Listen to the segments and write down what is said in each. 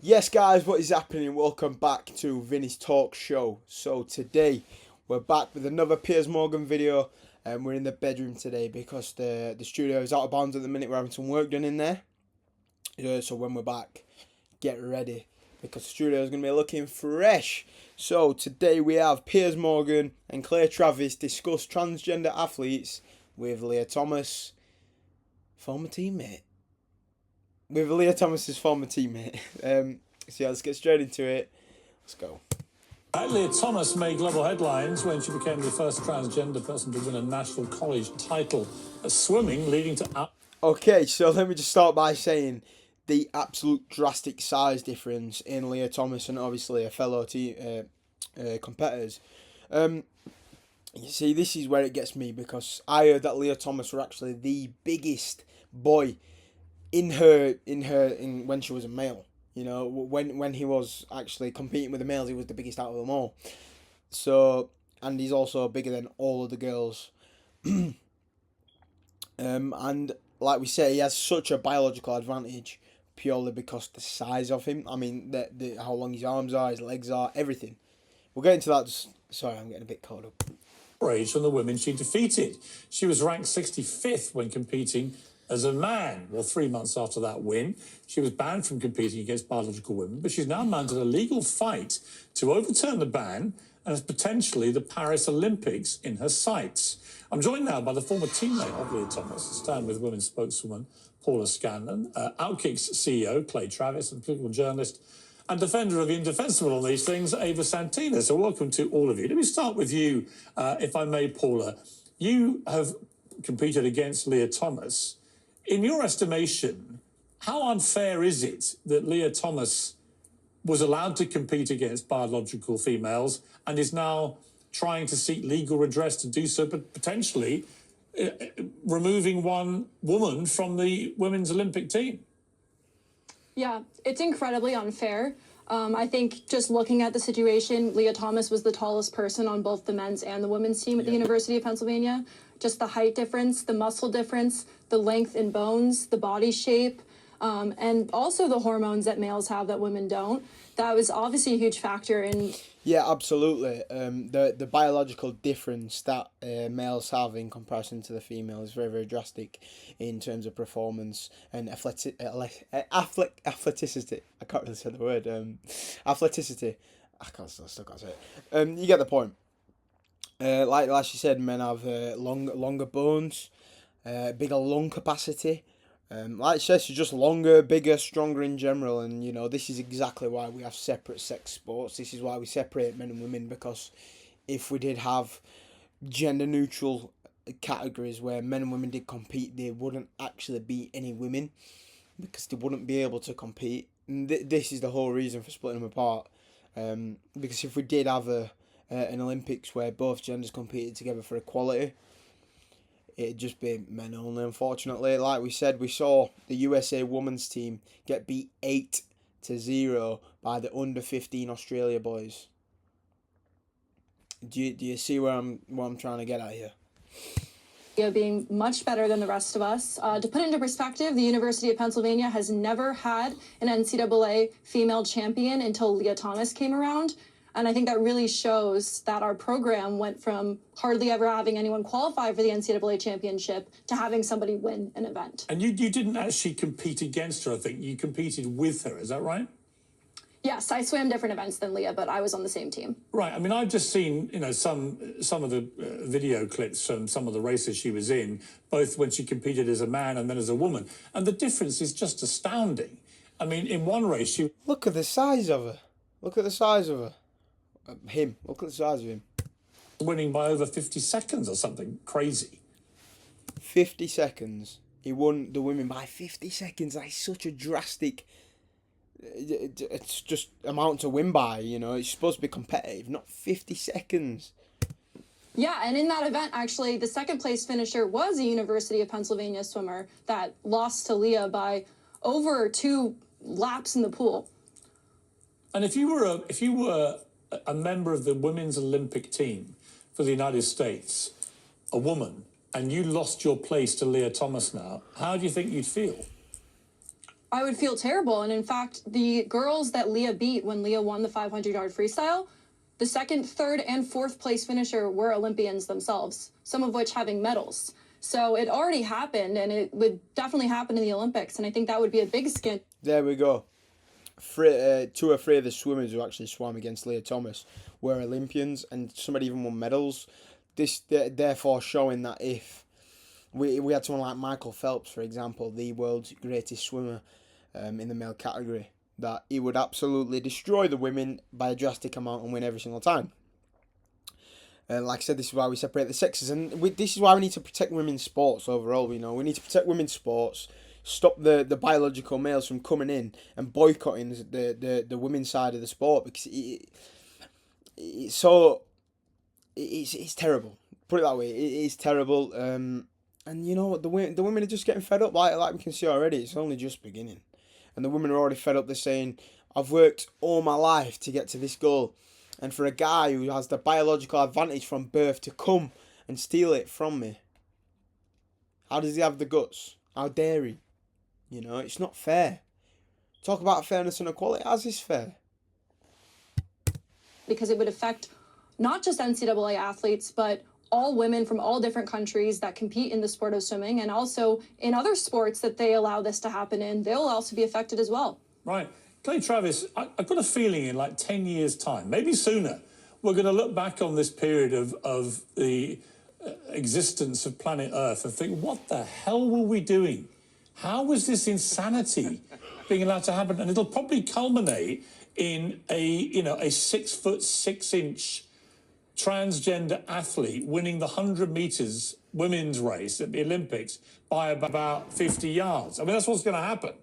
Yes, guys, what is happening? Welcome back to Vinny's Talk Show. So today we're back with another Piers Morgan video, and we're in the bedroom today because the studio is out of bounds at the minute. We're having some work done in there. So when we're back, get ready because the studio is going to be looking fresh. So today we have Piers Morgan and Claire Travis discuss transgender athletes with Leah Thomas, former teammate. With Leah Thomas's former teammate. So yeah, let's get straight into it. Let's go. Leah Thomas made global headlines when she became the first transgender person to win a national college title at swimming, leading to... Okay, so let me just start by saying the absolute drastic size difference in Leah Thomas and obviously her fellow competitors. You see, this is where it gets me because I heard that Leah Thomas were actually the biggest boy in when she was a male. You know, when he was actually competing with the males, he was the biggest out of them all. So, and he's also bigger than all of the girls. And like we say, he has such a biological advantage purely because the size of him. I mean, how long his arms are, his legs are, everything. We'll get into that. Sorry, I'm getting a bit caught up. Outrage from the women she defeated. She was ranked 65th when competing as a man. Well, 3 months after that win, she was banned from competing against biological women, but she's now mounted a legal fight to overturn the ban and has potentially the Paris Olympics in her sights. I'm joined now by the former teammate of Leah Thomas, Stand With Women's spokeswoman Paula Scanlon, Outkick's CEO Clay Travis, and political journalist and defender of the indefensible on these things, Ava Santina. So welcome to all of you. Let me start with you, if I may, Paula. You have competed against Leah Thomas. In your estimation, how unfair is it that Leah Thomas was allowed to compete against biological females and is now trying to seek legal redress to do so, but potentially removing one woman from the women's Olympic team? Yeah, it's incredibly unfair. I think just looking at the situation, Leah Thomas was the tallest person on both the men's and the women's team at the University of Pennsylvania. Just the height difference, the muscle difference, the length in bones, the body shape, and also the hormones that males have that women don't. That was obviously a huge factor in... Yeah, absolutely. The biological difference that males have in comparison to the female is very, very drastic in terms of performance and athleticity. I can't really say the word. Athleticity. Still can't say it. You get the point. Like she said, men have longer bones, bigger lung capacity. Like she says, she's just longer, bigger, stronger in general, and you know this is exactly why we have separate sex sports. This is why we separate men and women, because if we did have gender neutral categories where men and women did compete, there wouldn't actually be any women because they wouldn't be able to compete. And this is the whole reason for splitting them apart. Because if we did have an Olympics where both genders competed together for equality, it'd just be men only, unfortunately. Like we said, we saw the USA women's team get beat 8-0 by the under-15 Australia boys. Do you see what I'm trying to get at here? Being much better than the rest of us. To put into perspective, the University of Pennsylvania has never had an NCAA female champion until Leah Thomas came around. And I think that really shows that our program went from hardly ever having anyone qualify for the NCAA championship to having somebody win an event. And you didn't actually compete against her, I think. You competed with her, is that right? Yes, I swam different events than Leah, but I was on the same team. Right. I mean, I've just seen, some of the video clips from some of the races she was in, both when she competed as a man and then as a woman. And the difference is just astounding. I mean, in one race, she... Look at the size of her. Look at the size of her. Look at the size of him. Winning by over 50 seconds or something crazy. 50 seconds. He won the women by 50 seconds. That's such a drastic... It's just amount to win by, you know. It's supposed to be competitive, not 50 seconds. Yeah, and in that event, actually, the second place finisher was a University of Pennsylvania swimmer that lost to Leah by over 2 laps in the pool. And if you were a member of the women's Olympic team for the United States, a woman, and you lost your place to Leah Thomas now, how do you think you'd feel? I would feel terrible. And in fact, the girls that Leah beat when Leah won the 500-yard freestyle, the second, third, and fourth place finisher were Olympians themselves, some of which having medals. So it already happened, and it would definitely happen in the Olympics. And I think that would be a big skin. There we go. 2 or 3 of the swimmers who actually swam against Leah Thomas were Olympians, and somebody even won medals. This therefore showing that if we had someone like Michael Phelps, for example, the world's greatest swimmer in the male category, that he would absolutely destroy the women by a drastic amount and win every single time. Like I said, this is why we separate the sexes, and this is why we need to protect women's sports overall. We need to protect women's sports, stop the biological males from coming in and boycotting the women's side of the sport, because it's terrible. Put it that way, it is terrible. And you know what, the women are just getting fed up. Like we can see already, it's only just beginning, and the women are already fed up. They're saying, "I've worked all my life to get to this goal." And for a guy who has the biological advantage from birth to come and steal it from me, how does he have the guts? How dare he? It's not fair. Talk about fairness and equality. How's this fair? Because it would affect not just NCAA athletes, but all women from all different countries that compete in the sport of swimming, and also in other sports that they allow this to happen in, they'll also be affected as well. Right. Clay Travis, I've got a feeling in like 10 years' time, maybe sooner, we're going to look back on this period of the existence of planet Earth and think, what the hell were we doing? How was this insanity being allowed to happen? And it'll probably culminate in a 6'6" transgender athlete winning the 100 meters women's race at the Olympics by about 50 yards. I mean, that's what's going to happen.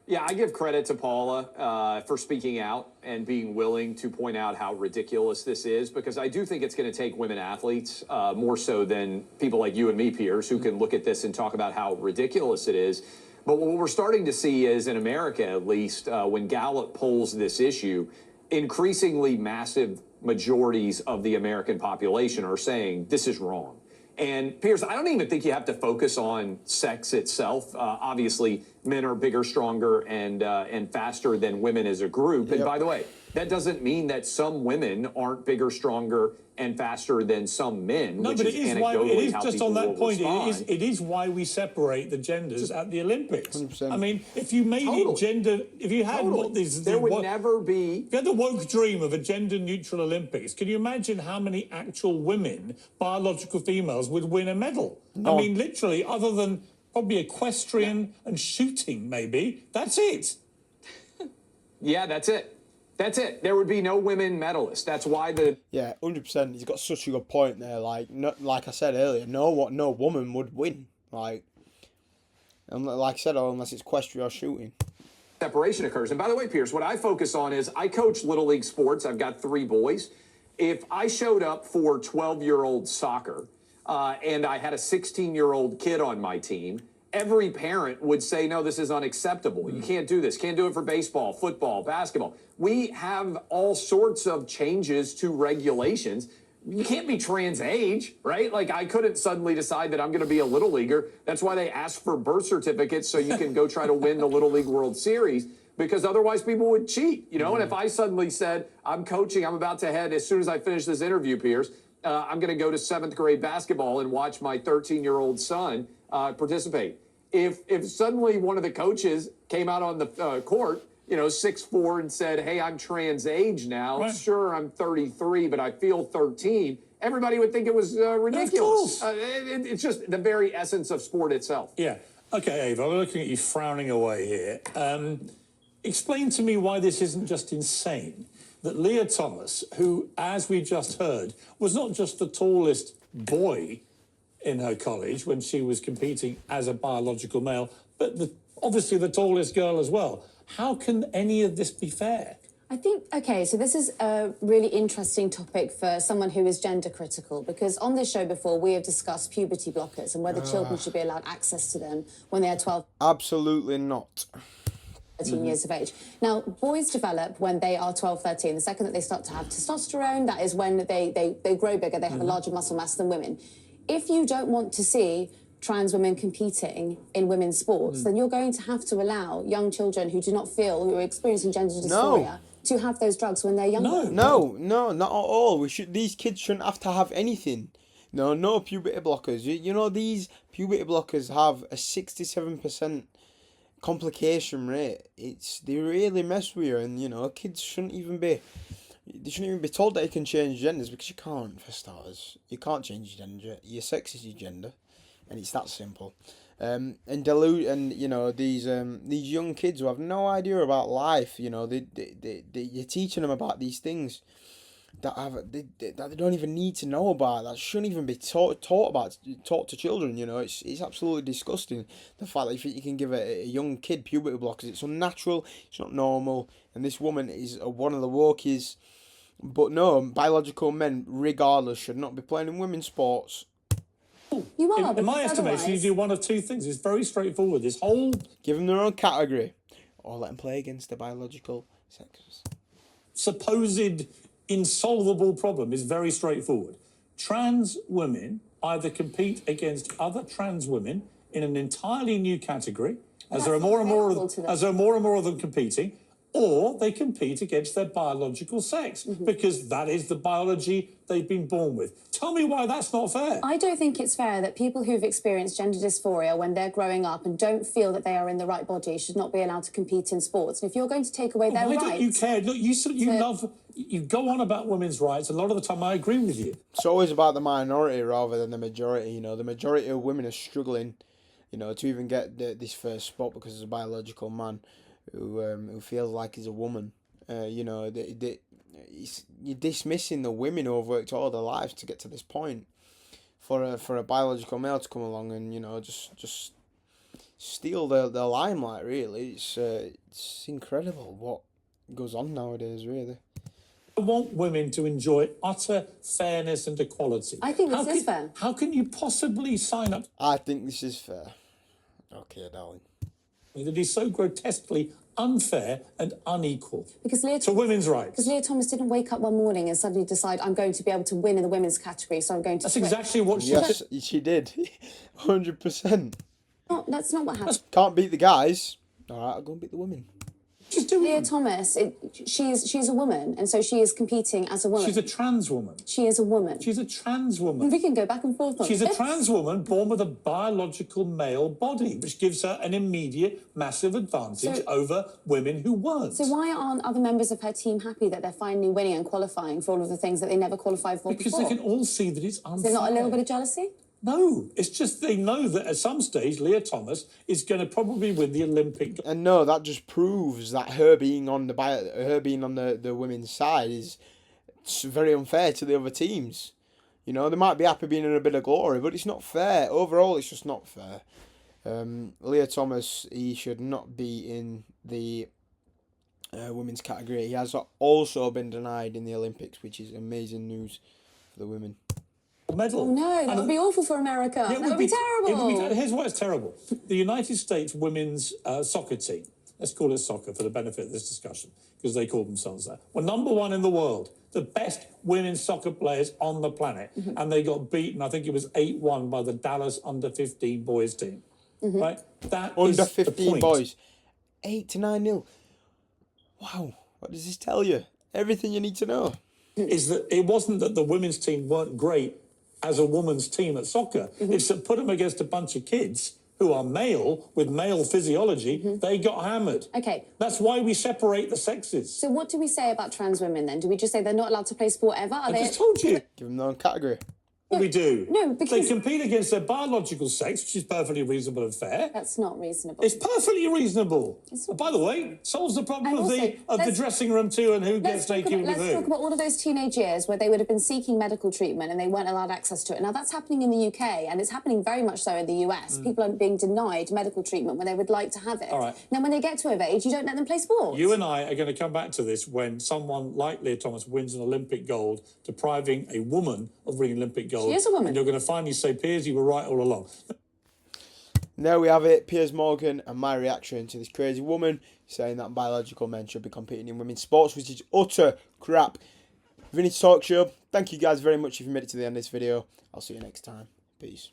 Yeah, I give credit to Paula for speaking out and being willing to point out how ridiculous this is, because I do think it's going to take women athletes more so than people like you and me, Piers, who can look at this and talk about how ridiculous it is. But what we're starting to see is, in America at least, when Gallup polls this issue, increasingly massive majorities of the American population are saying this is wrong. And Piers, I don't even think you have to focus on sex itself. Obviously, men are bigger, stronger, and faster than women as a group. Yep. And by the way, that doesn't mean that some women aren't bigger, stronger, and faster than some men. No, which but it is just on that point. It is why we separate the genders at the Olympics. 100%. I mean, if you made it gender, if you had there would never be. If you had the woke dream of a gender-neutral Olympics, can you imagine how many actual women, biological females, would win a medal? No. I mean, literally, other than probably equestrian and shooting, maybe. That's it. Yeah, that's it. That's it. There would be no women medalists. That's why the... Yeah, 100%. He's got such a good point there. Like I said earlier, no woman would win. Like I said, unless it's equestrian or shooting. Separation occurs. And by the way, Piers, what I focus on is I coach Little League sports. I've got 3 boys. If I showed up for 12-year-old soccer and I had a 16-year-old kid on my team, every parent would say, no, this is unacceptable. You can't do this. Can't do it for baseball, football, basketball. We have all sorts of changes to regulations. You can't be trans age, right? Like, I couldn't suddenly decide that I'm going to be a Little Leaguer. That's why they ask for birth certificates so you can go try to win the Little League World Series, because otherwise people would cheat, you know? And if I suddenly said, I'm coaching, I'm about to head, as soon as I finish this interview, Piers, I'm going to go to 7th grade basketball and watch my 13-year-old son participate. If suddenly one of the coaches came out on the court, 6'4", and said, hey, I'm trans age now. Right. Sure, I'm 33, but I feel 13. Everybody would think it was ridiculous. It's just the very essence of sport itself. Yeah. Okay, Ava, I'm looking at you frowning away here. Explain to me why this isn't just insane. That Leah Thomas, who, as we just heard, was not just the tallest boy in her college when she was competing as a biological male, but obviously the tallest girl as well. How can any of this be fair? I think, okay, so this is a really interesting topic for someone who is gender critical, because on this show before we have discussed puberty blockers and whether children should be allowed access to them when they are 12. Absolutely not. 13 years of age. Now, boys develop when they are 12, 13. The second that they start to have testosterone, that is when they grow bigger, they have a larger muscle mass than women. If you don't want to see trans women competing in women's sports, then you're going to have to allow young children who do not feel, who are experiencing gender dysphoria, to have those drugs when they're younger. No, not at all. These kids shouldn't have to have anything. No puberty blockers. You know, these puberty blockers have a 67% complication rate. They really mess with you, and you know, kids shouldn't even be told that you can change genders, because you can't, for starters. You can't change your gender. Your sex is your gender, and it's that simple. And you know, these young kids who have no idea about life, you know, you're teaching them about these things that they don't even need to know about, that shouldn't even be taught to children. You know, it's absolutely disgusting, the fact that you can give a young kid puberty blockers. It's unnatural, it's not normal, and this woman is one of the wokies. But no, biological men, regardless, should not be playing in women's sports. You are, in my estimation, you do one of two things. It's very straightforward. This whole... Give them their own category, or let them play against the biological sexes. Supposed insolvable problem is very straightforward. Trans women either compete against other trans women in an entirely new category, as there are more and more of them competing, or they compete against their biological sex, because that is the biology they've been born with. Tell me why that's not fair. I don't think it's fair that people who've experienced gender dysphoria when they're growing up and don't feel that they are in the right body should not be allowed to compete in sports. And if you're going to take away their rights... Why don't you care? Look, you go on about women's rights. A lot of the time I agree with you. It's always about the minority rather than the majority. You know, the majority of women are struggling, you know, to even get this first spot because there's a biological man who feels like he's a woman. You know, you're dismissing the women who have worked all their lives to get to this point. For a biological male to come along and, you know, just steal their limelight. Really, it's incredible what goes on nowadays. Really, I want women to enjoy utter fairness and equality. I think this is fair. How can you possibly sign up? I think this is fair. Okay, darling. That is so grotesquely unfair and unequal because to women's rights. Because Leah Thomas didn't wake up one morning and suddenly decide, I'm going to be able to win in the women's category, so I'm going to... That's exactly what she Yes, she did. 100%. No, that's not what happened. Can't beat the guys. All right, I'll go and beat the women. Leah Thomas, she's a woman, and so she is competing as a woman. She's a trans woman. She is a woman. She's a trans woman. We can go back and forth on She's this. a trans woman born with a biological male body, which gives her an immediate massive advantage over women who weren't. So why aren't other members of her team happy that they're finally winning and qualifying for all of the things that they never qualified for because before? they can all see that it's unfair. Is there not a little bit of jealousy? No, it's just they know that at some stage Leah Thomas is going to probably win the Olympic. And no, that just proves that her being on the women's side is very unfair to the other teams. You know, they might be happy being in a bit of glory, but it's not fair. Overall, it's just not fair. Leah Thomas, he should not be in the women's category. He has also been denied in the Olympics, which is amazing news for the women. Medal. Oh no, that would be awful for America. That would be terrible. Here's why it's terrible. The United States women's soccer team, let's call it soccer for the benefit of this discussion, because they call themselves that, were #1 in the world, the best women's soccer players on the planet, and they got beaten, I think it was 8-1 by the Dallas under-15 boys team. Right? That is the under-15 point. boys. 8-9-0. Wow, what does this tell you? Everything you need to know. Is that it wasn't that the women's team weren't great as a woman's team at soccer. It's that put them against a bunch of kids who are male, with male physiology, they got hammered. Okay. That's why we separate the sexes. So what do we say about trans women then? Do we just say they're not allowed to play sport ever? I just told you. Give them their own category. We do. No, because... They compete against their biological sex, which is perfectly reasonable and fair. That's not reasonable. It's perfectly reasonable. By the way, solves the problem of the dressing room too and who gets naked with who. Let's talk about all of those teenage years where they would have been seeking medical treatment and they weren't allowed access to it. Now, that's happening in the UK, and it's happening very much so in the US. People are being denied medical treatment when they would like to have it. All right. Now, when they get to a age, you don't let them play sports. You and I are going to come back to this when someone like Leah Thomas wins an Olympic gold, depriving a woman of winning Olympic gold. She is a woman. And you're going to finally say, Piers, you were right all along. There we have it, Piers Morgan and my reaction to this crazy woman saying that biological men should be competing in women's sports, which is utter crap. Vinny's Talk Show, thank you guys very much if you made it to the end of this video. I'll see you next time. Peace.